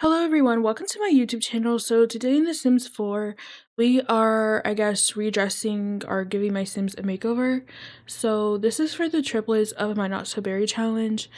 Hello everyone, welcome to my YouTube channel. So today in The Sims 4, we are, I guess, redressing or giving my Sims a makeover. So this is for the triplets of my Not So Berry challenge.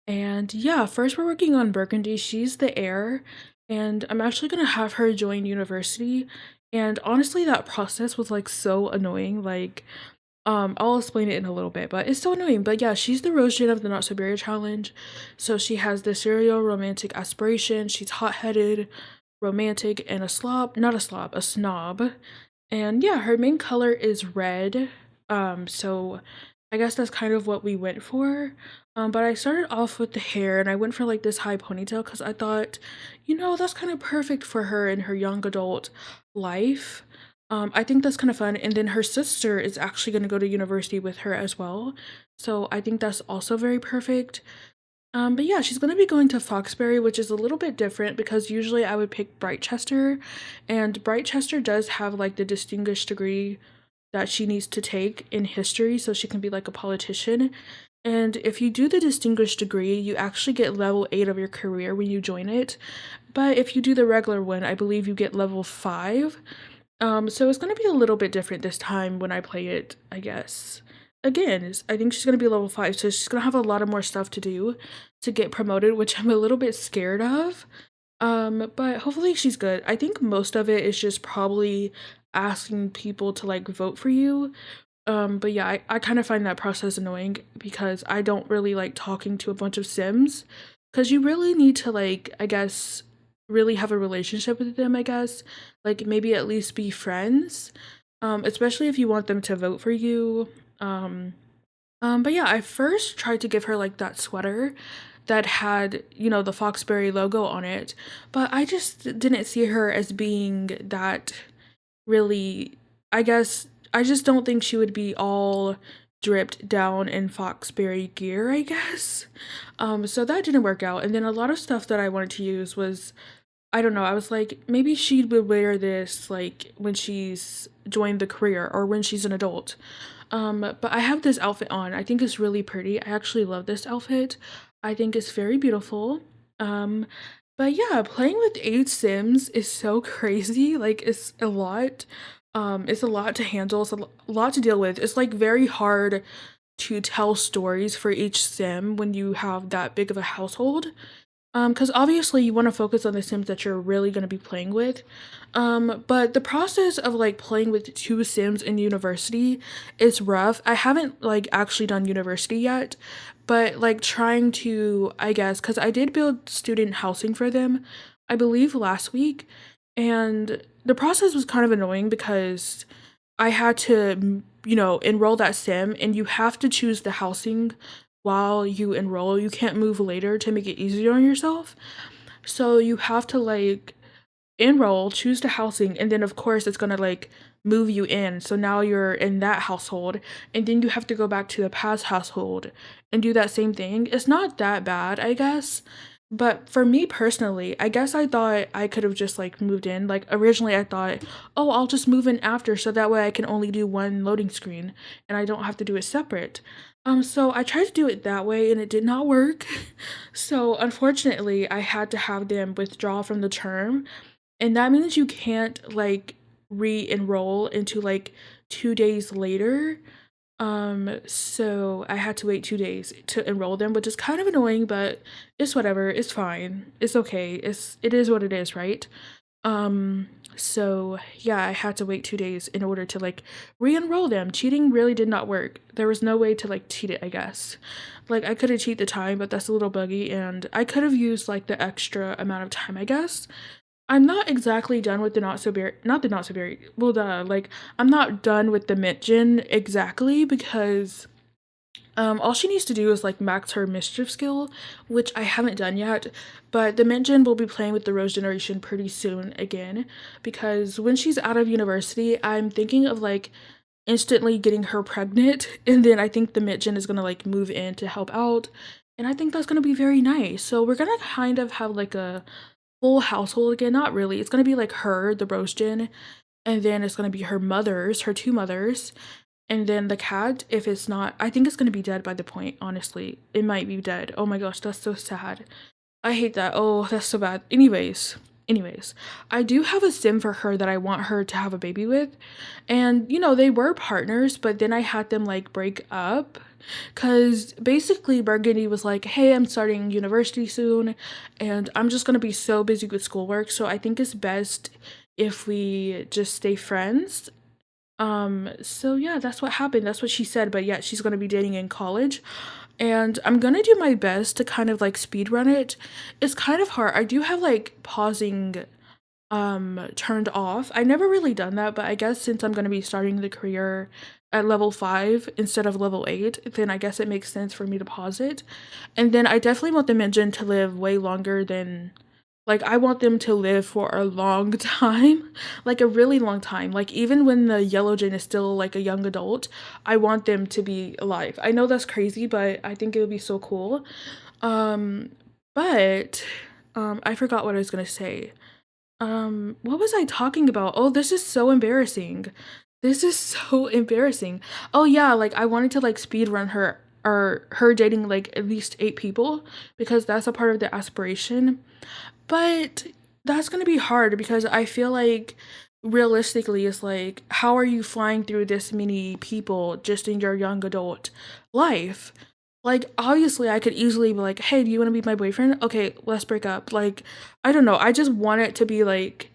And yeah, first we're working on Burgundy. She's the heir, and I'm actually gonna have her join university. And honestly, that process was like so annoying. I'll explain it in a little bit, but it's so annoying. But yeah, she's the Rose Jane of the Not So Berry challenge. So she has the serial romantic aspiration. She's hot-headed, romantic, and a snob. And yeah, her main color is red. So I guess that's kind of what we went for. But I started off with the hair and I went for like this high ponytail because I thought, that's kind of perfect for her in her young adult life. I think that's kind of fun. And then her sister is actually going to go to university with her as well. So I think that's also very perfect. But yeah, she's going to be going to Foxbury, which is a little bit different because usually I would pick Brightchester, and Brightchester does have like the distinguished degree that she needs to take in history so she can be like a politician. And if you do the distinguished degree, you actually get level 8 of your career when you join it. But if you do the regular one, I believe you get level 5. So it's gonna be a little bit different this time when I play it, I guess. Again, I think she's gonna be level 5, so she's gonna have a lot of more stuff to do to get promoted, which I'm a little bit scared of. But hopefully she's good. I think most of it is just probably asking people to like vote for you. But yeah, I kind of find that process annoying because I don't really like talking to a bunch of Sims because you really need to like, I guess, really have a relationship with them, I guess. Like maybe at least be friends. Especially if you want them to vote for you. But yeah, I first tried to give her like that sweater that had, the Foxberry logo on it, but I just didn't see her as being that really, I guess, I just don't think she would be all dripped down in Foxberry gear, I guess. So that didn't work out. And then a lot of stuff that I wanted to use was, I don't know, I was like, maybe she would wear this like when she's joined the career or when she's an adult. But I have this outfit on. I think it's really pretty. I actually love this outfit. I think it's very beautiful. Um, but yeah, playing with 8 Sims is so crazy. Like it's a lot to handle. It's a lot to deal with. It's like very hard to tell stories for each sim when you have that big of a household. Because obviously you want to focus on the Sims that you're really going to be playing with. But the process of like playing with 2 Sims in university is rough. I haven't like actually done university yet, but like trying to, I guess, because I did build student housing for them, I believe last week, and the process was kind of annoying because I had to, enroll that sim, and you have to choose the housing while you enroll. You can't move later to make it easier on yourself. So you have to like enroll, choose the housing, and then of course it's gonna like move you in. So now you're in that household, and then you have to go back to the past household and do that same thing. It's not that bad, I guess. But for me personally, I guess I thought I could have just like moved in. Like originally I thought, oh, I'll just move in after so that way I can only do one loading screen and I don't have to do it separate. So I tried to do it that way and it did not work. So unfortunately, I had to have them withdraw from the term, and that means you can't like re-enroll into like 2 days later. So I had to wait 2 days to enroll them, which is kind of annoying, but it's whatever. It's fine. It's okay. It is what it is, right? So yeah, I had to wait 2 days in order to like re-enroll them. Cheating really did not work. There was no way to like cheat it, I guess. Like I could have cheated the time, but that's a little buggy, and I could have used like the extra amount of time, I guess. I'm not exactly done with the not so berry, not the not so berry. Well, like I'm not done with the mint gin exactly because all she needs to do is like max her mischief skill, which I haven't done yet. But the mint gin will be playing with the Rose generation pretty soon again because when she's out of university, I'm thinking of like instantly getting her pregnant, and then I think the mint gin is gonna like move in to help out, and I think that's gonna be very nice. So we're gonna kind of have like a full household again. Not really. It's gonna be like her, the roastin, and then it's gonna be her mothers, her 2 mothers, and then the cat. If it's not, I think it's gonna be dead by the point. Honestly, it might be dead. Oh my gosh, that's so sad. I hate that. Oh, that's so bad. Anyways, I do have a sim for her that I want her to have a baby with. And, they were partners, but then I had them like break up. Cause basically Burgundy was like, hey, I'm starting university soon and I'm just gonna be so busy with schoolwork. So I think it's best if we just stay friends. So yeah, that's what happened. That's what she said, but yeah, she's gonna be dating in college. And I'm gonna do my best to kind of like speed run it. It's kind of hard. I do have like pausing turned off. I never really done that, but I guess since I'm gonna be starting the career at level 5 instead of level 8, then I guess it makes sense for me to pause it. And then I definitely want the Minjin to live way longer than like I want them to live for a long time, like a really long time. Like even when the yellow jin is still like a young adult, I want them to be alive. I know that's crazy, but I think it would be so cool. Um, but I forgot what I was gonna say. What was I talking about? Oh, this is so embarrassing. This is so embarrassing. Oh yeah, like I wanted to like speed run her or her dating like at least 8 people because that's a part of the aspiration. But that's gonna be hard because I feel like realistically it's like how are you flying through this many people just in your young adult life? Like obviously I could easily be like, "Hey, do you want to be my boyfriend? Okay, let's break up." Like I don't know. I just want it to be like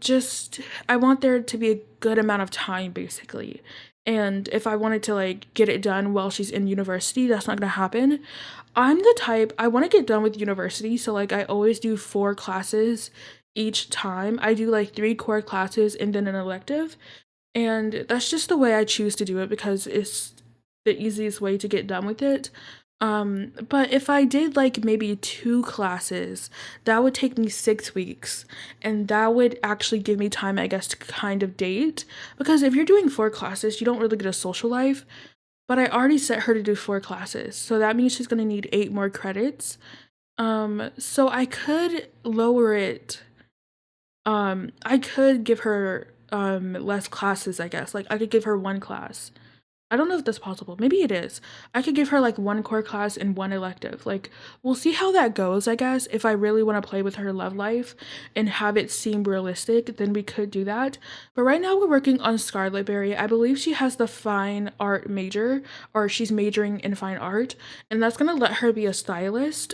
just I want there to be a good amount of time basically. And if I wanted to like get it done while she's in university, that's not gonna happen. I'm the type I want to get done with university, so like I always do 4 classes each time. I do like 3 core classes and then an elective. And that's just the way I choose to do it because it's the easiest way to get done with it. But if I did like maybe 2 classes, that would take me 6 weeks. And that would actually give me time, I guess, to kind of date. Because if you're doing 4 classes, you don't really get a social life. But I already set her to do 4 classes. So that means she's gonna need 8 more credits. So I could lower it I could give her less classes, I guess. Like I could give her 1 class. I don't know if that's possible. Maybe it is. I could give her like 1 core class and 1 elective. Like we'll see how that goes, I guess. If I really want to play with her love life and have it seem realistic, then we could do that. But right now we're working on Scarlet Berry. I believe she has the fine art major or she's majoring in fine art and that's going to let her be a stylist.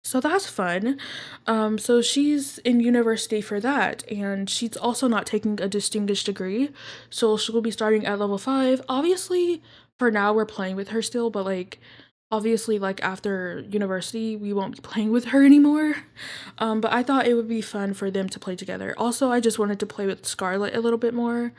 So that's fun. So she's in university for that, and she's also not taking a distinguished degree. So she'll be starting at level 5. Obviously, for now we're playing with her still, but like obviously like after university we won't be playing with her anymore. But I thought it would be fun for them to play together. Also, I just wanted to play with Scarlet a little bit more.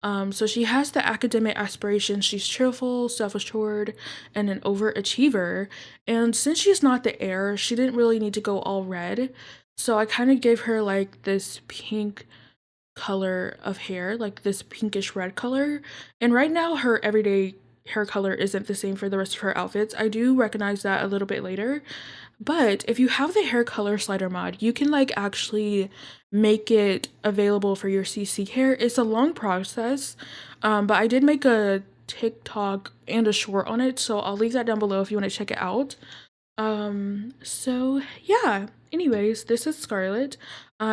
So she has the academic aspirations. She's cheerful, self-assured, and an overachiever. And since she's not the heir, she didn't really need to go all red. So I kind of gave her like this pink color of hair, like this pinkish red color. And right now her everyday hair color isn't the same for the rest of her outfits. I do recognize that a little bit later. But if you have the hair color slider mod, you can like actually make it available for your CC hair. It's a long process, but I did make a TikTok and a short on it, so I'll leave that down below if you want to check it out. So yeah. Anyways, this is Scarlett.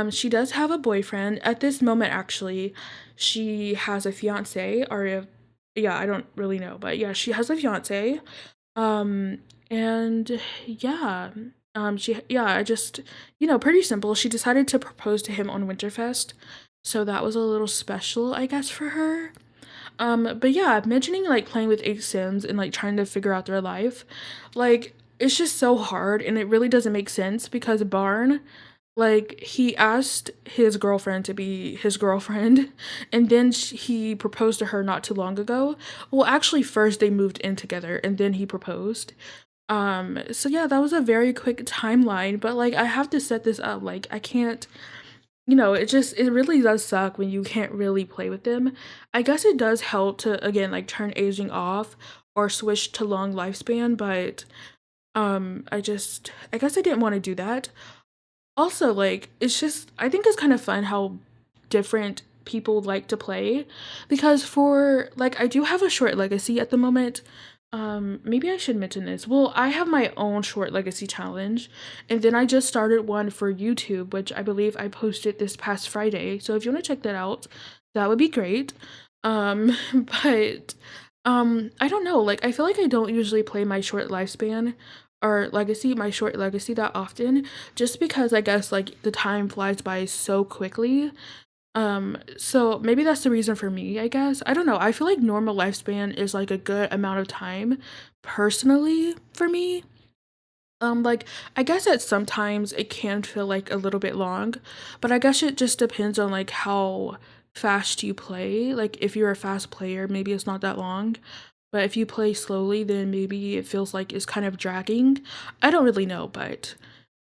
She does have a boyfriend at this moment. Actually, she has a fiance, or yeah, I don't really know, but yeah, she has a fiance. Um, and yeah, I just, pretty simple. She decided to propose to him on Winterfest, so that was a little special, I guess, for her. But yeah, mentioning like playing with 8 Sims and like trying to figure out their life, like it's just so hard and it really doesn't make sense because Barn, like he asked his girlfriend to be his girlfriend and then he proposed to her not too long ago. Well, actually first they moved in together and then he proposed. So yeah, that was a very quick timeline, but like I have to set this up. Like I can't, it really does suck when you can't really play with them. I guess it does help to again like turn aging off or switch to long lifespan, but I guess I didn't want to do that. Also, like it's just I think it's kind of fun how different people like to play because for like I do have a short legacy at the moment. Maybe I should mention this. Well, I have my own short legacy challenge, and then I just started one for YouTube, which I believe I posted this past Friday. So if you want to check that out, that would be great. But I don't know, like I feel like I don't usually play my short lifespan or legacy, my short legacy that often, just because I guess like the time flies by so quickly. So maybe that's the reason for me, I guess. I don't know. I feel like normal lifespan is like a good amount of time personally for me. Like I guess that sometimes it can feel like a little bit long, but I guess it just depends on like how fast you play. Like if you're a fast player, maybe it's not that long. But if you play slowly, then maybe it feels like it's kind of dragging. I don't really know, but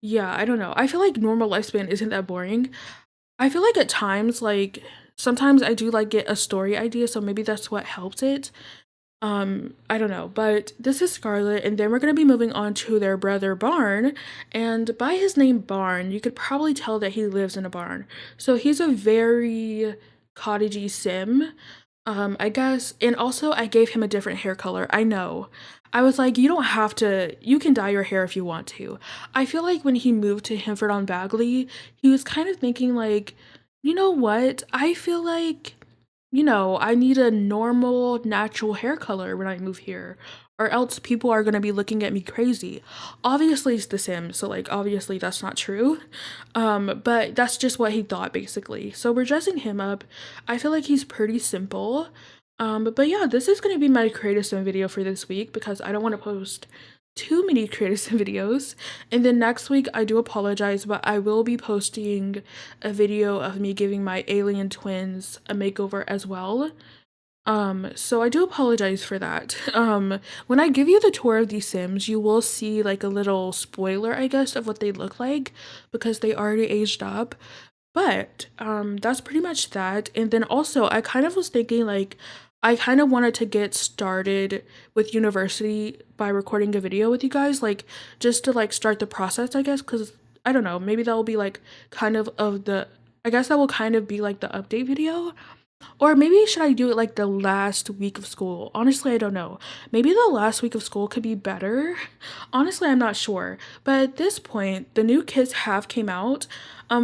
yeah, I don't know. I feel like normal lifespan isn't that boring. I feel like at times, like sometimes I do like get a story idea, so maybe that's what helps it. I don't know, but this is Scarlet, and then we're gonna be moving on to their brother Barn. And by his name Barn, you could probably tell that he lives in a barn. So he's a very cottagey sim, I guess. And also, I gave him a different hair color. I know. I was like, you don't have to, you can dye your hair if you want to. I feel like when he moved to Hinford on Bagley, he was kind of thinking, like, you know what? I feel like I need a normal, natural hair color when I move here, or else people are gonna be looking at me crazy. Obviously, it's The Sims, so like, obviously, that's not true. But that's just what he thought, basically. So we're dressing him up. I feel like he's pretty simple. But yeah, this is gonna be my creative sim video for this week because I don't want to post too many creative sim videos. And then next week, I do apologize, but I will be posting a video of me giving my alien twins a makeover as well. So I do apologize for that. When I give you the tour of these Sims, you will see like a little spoiler, I guess, of what they look like because they already aged up. But that's pretty much that. And then also, I kind of was thinking like I kind of wanted to get started with university by recording a video with you guys, like just to like start the process, I guess, because I don't know, maybe that will be like kind of the I guess that will kind of be like the update video. Or maybe should I do it like the last week of school? Honestly, I don't know. Maybe the last week of school could be better. Honestly, I'm not sure. But at this point, the new kits have came out.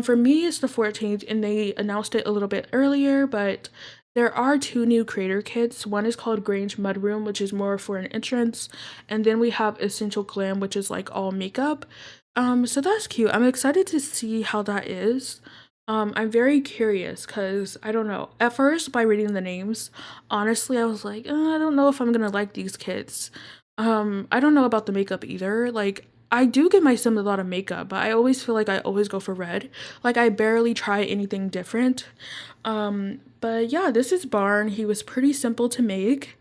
For me, it's the 14th, and they announced it a little bit earlier, but there are two new creator kits. One is called Grange Mudroom, which is more for an entrance, and then we have Essential Glam, which is like all makeup. So that's cute. I'm excited to see how that is. I'm very curious because I don't know. At first, by reading the names, honestly, I was like, I don't know if I'm gonna like these kids. I don't know about the makeup either. Like, I do give my sim a lot of makeup, but I always feel like I always go for red. Like, I barely try anything different. But yeah, this is Barn. He was pretty simple to make.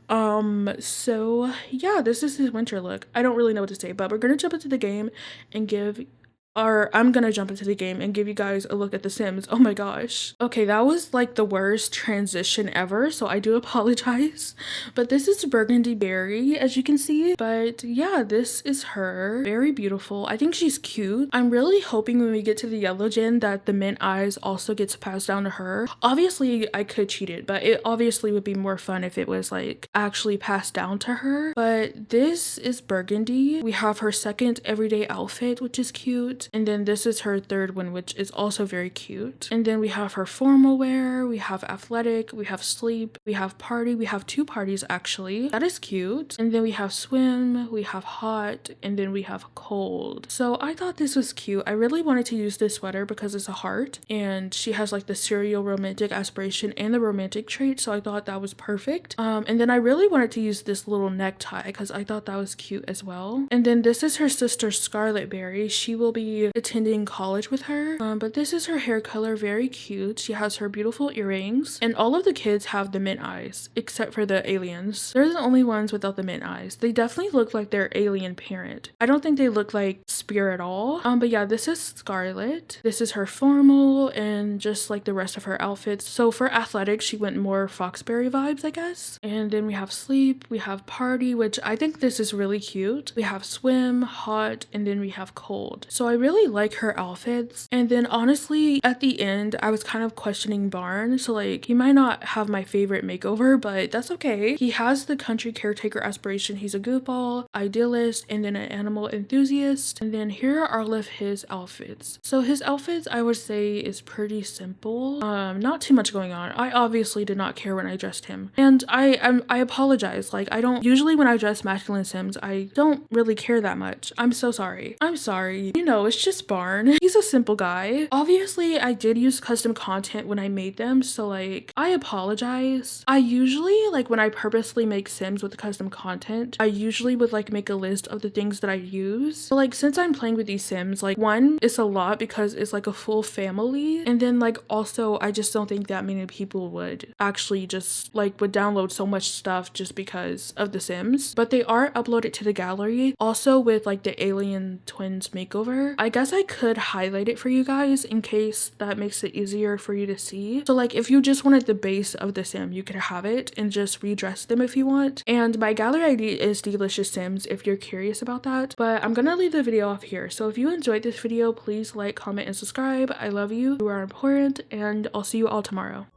So yeah, this is his winter look. I don't really know what to say, but we're gonna jump into the game and give or I'm gonna jump into the game and give you guys a look at The Sims. Oh my gosh. Okay, that was like the worst transition ever, so I do apologize. But this is Burgundy Berry, as you can see. But yeah, this is her. Very beautiful. I think she's cute. I'm really hoping when we get to the yellow gen that the mint eyes also gets passed down to her. Obviously, I could cheat it, but it obviously would be more fun if it was like actually passed down to her. But this is Burgundy. We have her second everyday outfit, which is cute. And then this is her third one, which is also very cute. And then we have her formal wear, we have athletic, we have sleep, we have party, we have two parties actually. That is cute. And then we have swim, we have hot, and then we have cold. So I thought this was cute. I really wanted to use this sweater because it's a heart and she has like the serial romantic aspiration and the romantic trait. So I thought that was perfect. And then I really wanted to use this little necktie because I thought that was cute as well. And then this is her sister Scarlet Berry. She will be attending college with her, but this is her hair color, very cute. She has her beautiful earrings, and all of the kids have the mint eyes except for the aliens. They're the only ones without the mint eyes. They definitely look like their alien parent. I don't think they look like Spear at all. But yeah, this is Scarlet. This is her formal and just like the rest of her outfits. So for athletics, she went more Foxberry vibes, I guess. And then we have sleep, we have party, which I think this is really cute. We have swim, hot, and then we have cold. So I really like her outfits. And then honestly, at the end, I was kind of questioning Barn. So like, he might not have my favorite makeover, but that's okay. He has the country caretaker aspiration. He's a goofball, idealist, and then an animal enthusiast. And then here are all of his outfits. So his outfits, I would say, is pretty simple. Not too much going on. I obviously did not care when I dressed him. And I apologize. Like, I don't usually when I dress masculine Sims, I don't really care that much. I'm so sorry. I'm sorry. You know, it's just Barn. He's a simple guy. Obviously, I did use custom content when I made them, so like, I apologize. I usually, like, when I purposely make Sims with custom content, I usually would like make a list of the things that I use. But like, since I'm playing with these Sims, like, one, it's a lot because it's like a full family, and then like also I just don't think that many people would actually just like would download so much stuff just because of the Sims. But they are uploaded to the gallery also with like the alien twins makeover. I guess I could highlight it for you guys in case that makes it easier for you to see. So like, if you just wanted the base of the Sim, you could have it and just redress them if you want. And my gallery ID is DeeliciousSims if you're curious about that. But I'm gonna leave the video off here. So if you enjoyed this video, please like, comment, and subscribe. I love you. You are important, and I'll see you all tomorrow.